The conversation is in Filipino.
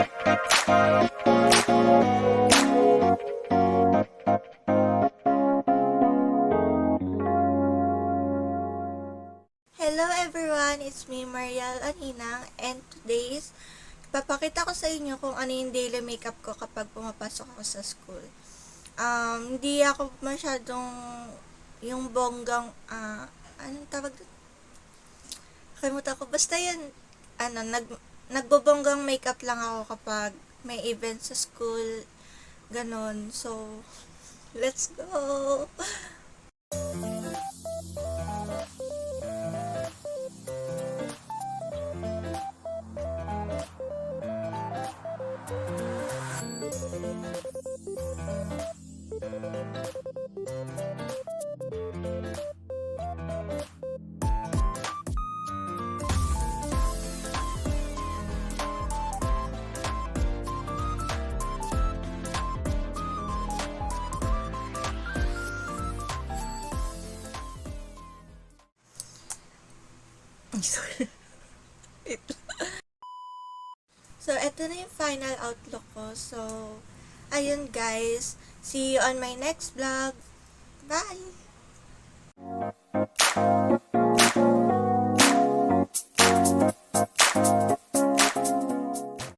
Hello everyone, it's me Mariel Aninang, and today's papakita ko sa inyo kung ano yung daily makeup ko kapag pumapasok ako sa school. Hindi ako masyadong yung bonggang, anong tawag doon? Kalimutan ko. Basta yan, nagbobonggang makeup lang ako kapag may event sa school, ganon. So, let's go! Sorry. So, eto na yung final outlook ko. So, ayun guys. See you on my next vlog. Bye!